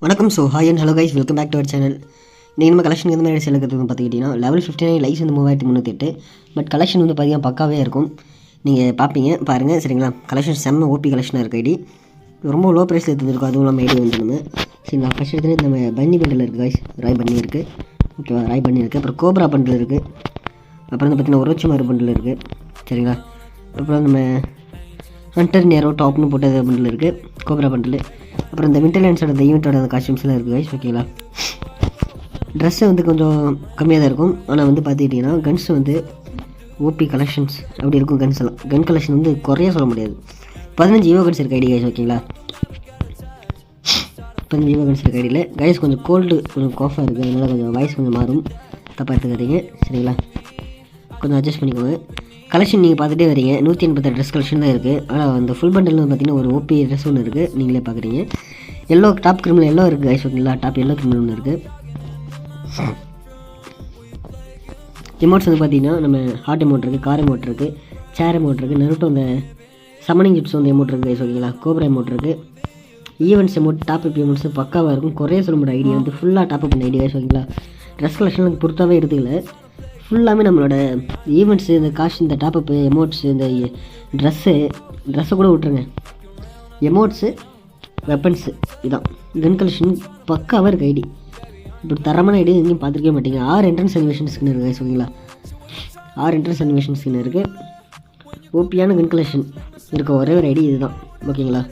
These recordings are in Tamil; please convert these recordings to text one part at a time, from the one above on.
வணக்கம். Hi and hello guys, welcome back to our channel. இன்றைக்கி நம்ம கலெக்ஷன் எந்த மாதிரி செலுக்கிறது பார்த்துக்கிட்டிங்கன்னா லெவல் 59 லைக்ஸ் வந்து 3308. பட் கலெக்ஷன் வந்து பார்த்திங்கன்னா பக்காவே இருக்கும். நீங்கள் பார்ப்பீங்க, பாருங்கள், சரிங்களா? கலெக்ஷன் செம்ம ஓபி கலெக்ஷனாக இருக்குது. ஐடி ரொம்ப லோ ப்ரைஸில் எடுத்துருக்கோம். அதுவும் நம்ம ஐடி வந்து நம்ம சரிங்களா. ஃபஸ்ட் எடுத்து நம்ம பன்னி பண்டில் இருக்குது கைஸ். ராய் பண்ணி இருக்குது, ஓகேவா? ராய் பண்ணி இருக்குது. அப்புறம் கோப்ரா பண்டில் இருக்குது. அப்புறம் வந்து பார்த்திங்கன்னா ஒரோச்சிமாரு பண்டில் இருக்குது, சரிங்களா? அப்புறம் நம்ம ஹண்டர் நேரோ டாப்னு போட்டது பண்டில் இருக்குது, கோப்ரா பண்டில். அப்புறம் இந்த விண்டர்லேண்ட்ஸோட இந்த ஈவெண்ட்டோட அந்த காஸ்டியூம்ஸ்லாம் இருக்குது கைஸ், ஓகேங்களா? ட்ரெஸ்ஸு வந்து கொஞ்சம் கம்மியாக தான் இருக்கும். ஆனால் வந்து பார்த்துக்கிட்டிங்கன்னா கன்ஸ் வந்து ஓபி கலெக்ஷன்ஸ் அப்படி இருக்கும். கன்ஸ் எல்லாம் கன் கலெக்ஷன் வந்து குறைய சொல்ல முடியாது. 15 ஈவோ கன்ஸ் இருக்குது ஐடி கைஸ், ஓகேங்களா? 15 ஈவோ கன்ஸ் இருக்குது ஐடியில் கைஸ். கொஞ்சம் கோல்டு, கொஞ்சம் காஃபாக இருக்குது, அதனால் கொஞ்சம் வாய்ஸ் கொஞ்சம் மாறும், தப்பாக எடுத்துக்காதீங்க, சரிங்களா? கொஞ்சம் அட்ஜஸ்ட் பண்ணிக்கோங்க. கலெக்ஷன் நீங்கள் பார்த்துட்டே வரீங்க. 186 ட்ரெஸ் கலெக்ஷன் தான் இருக்குது. ஆனால் அந்த ஃபுல் பண்டல் வந்து பார்த்திங்கன்னா ஒரு ஓபி ட்ரெஸ் ஒன்று இருக்குது, நீங்களே பார்க்குறீங்க. எல்லோ டாப் கிரிமினல் எல்லோ இருக்குது கைஸ், ஓகேங்களா? டாப் எல்லோ கிரிமினல் ஒன்று இருக்குது. எமௌண்ட்ஸ் வந்து பார்த்திங்கன்னா நம்ம ஹார்ட் எமௌண்ட் இருக்குது, கார் எமௌண்ட் இருக்குது, சேர் எமௌண்ட் இருக்குது, நருட்டோ அந்த சமனிங் ஜிப்ஸ் வந்து எமௌண்ட் இருக்குது கைஸ், ஓகேங்களா? கோப்ரா எமௌண்ட் இருக்குது. Events amount, top up amounts பக்காவாக இருக்கும். குறைய சொல்ல முடியாது. ஐடியா வந்து ஃபுல்லாக டாப் அப் பண்ண ஐடியா கைஸ், ஓகேங்களா? ட்ரெஸ் கலெக்ஷன் பொறுத்தாவே எடுத்துக்கல, ஃபுல்லாமே நம்மளோட ஈவெண்ட்ஸு, இந்த காசு, இந்த டாப்அப்பு, எமௌண்ட்ஸு, இந்த ட்ரெஸ்ஸை கூட விட்ருங்க. எமௌண்ட்ஸு, வெப்பன்ஸு, இதான் கன் கலெக்ஷன் பக்காவாக இருக்குது ஐடி. இப்படி தரமான ஐடி எங்கேயும் பார்த்துருக்கவே மாட்டீங்க. 6 என்ட்ரன்ஸ் அனிமேஷன் ஸ்கின் இருக்குது, ஓகேங்களா? 6 என்ட்ரன்ஸ் அனிமேஷன் ஸ்கின் இருக்குது. ஓபியான கன் கலெக்ஷன் இருக்க ஒரே ஒரு ஐடி இதுதான், ஓகேங்களா?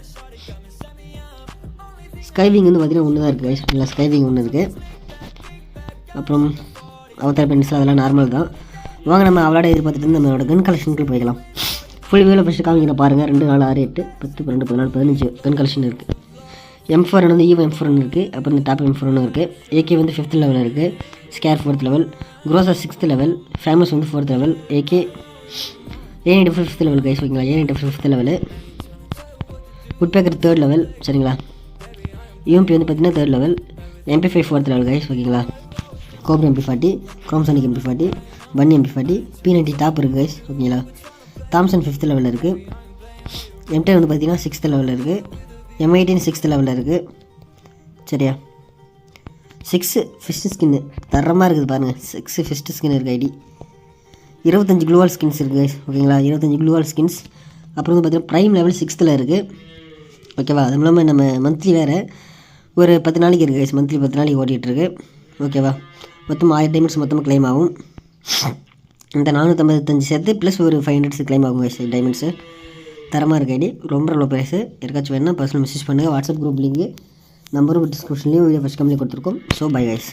ஸ்கைவிங் வந்து பார்த்திங்கன்னா ஒன்று தான் இருக்குது கைஸ், ஓகேங்களா? ஸ்கைவிங் ஒன்று இருக்குது. அப்புறம் அவதார் பென்சில் அதெல்லாம் நார்மல் தான். வாங்க நம்ம அவளோட எதிர்பார்த்துட்டு நம்மளோட கன் கலெக்ஷனுக்கு போய்க்கலாம். ஃபுல் வீடியோ ஃபஸ்ட்டு காமிக்கிற பாருங்கள். 2, 4, 6, 8, 10, 12, 14, 15 கன் கலெக்ஷன் இருக்குது. M4 வந்து ஈவோ M4 இருக்குது. அப்புறம் இந்த டாப் M4 இருக்குது. AK வந்து 5th லெவல் இருக்குது. ஸ்கேர் 4th லெவல். குரோசா 6th லெவல். ஃபேமஸ் வந்து 4th level. AK A95 5th level guys, ஓகேங்களா? A95 5th level. Woodpecker 3rd level, சரிங்களா? UMP வந்து பார்த்திங்கன்னா 3rd level. MP5 4th level guys, ஓகேங்களா? கோப்ரா MP40, குரோம்சானிக் MP40, பன்னி MP40, P90 டாப் இருக்குது கைஸ், ஓகேங்களா? தாம்சன் 5th லெவலில் இருக்குது. M10 வந்து பார்த்திங்கன்னா 6th லெவலில் இருக்குது. M18 6th லெவலில் இருக்குது, சரியா? 6 ஃபிஸ்ட் ஸ்கின்னு தரமாக இருக்குது பாருங்கள். 6 ஃபிஸ்ட் ஸ்கின் இருக்குது ஐடி. 25 க்ளூவால் ஸ்கின்ஸ் இருக்குது கைஸ், ஓகேங்களா? 25 க்ளூவால் ஸ்கின்ஸ். அப்புறம் வந்து பார்த்திங்கன்னா ப்ரைம் லெவல் 6th இருக்குது, ஓகேவா? அதுவும் இல்லாமல் நம்ம மந்த்லி வேறு ஒரு 10 நாளைக்கு இருக்குது கைஸ். மந்த்லி 10 நாளைக்கு ஓடிட்டுருக்கு, ஓகேவா? மொத்தம் 1000 டைமண்ட்ஸ் மொத்தமாக கிளைம் ஆகும். இந்த 455 சேர்த்து ப்ளஸ் ஒரு 500 கிளைம் ஆகும் கைஸ் டைமண்ட்ஸு. தரமாக இருக்க ஐடி, ரொம்ப லோ ப்ரைஸு. யாருக்காச்சும் வேணுன்னா பர்சனல் மெசேஜ் பண்ணுங்கள். வாட்ஸ்அப் குரூப் லிங்க் நம்பரும் டிஸ்கிரிப்ஷன்லேயும் வீடியோ ஃபஸ்ட் கம்மியாக கொடுத்துருக்கோம். So bye guys.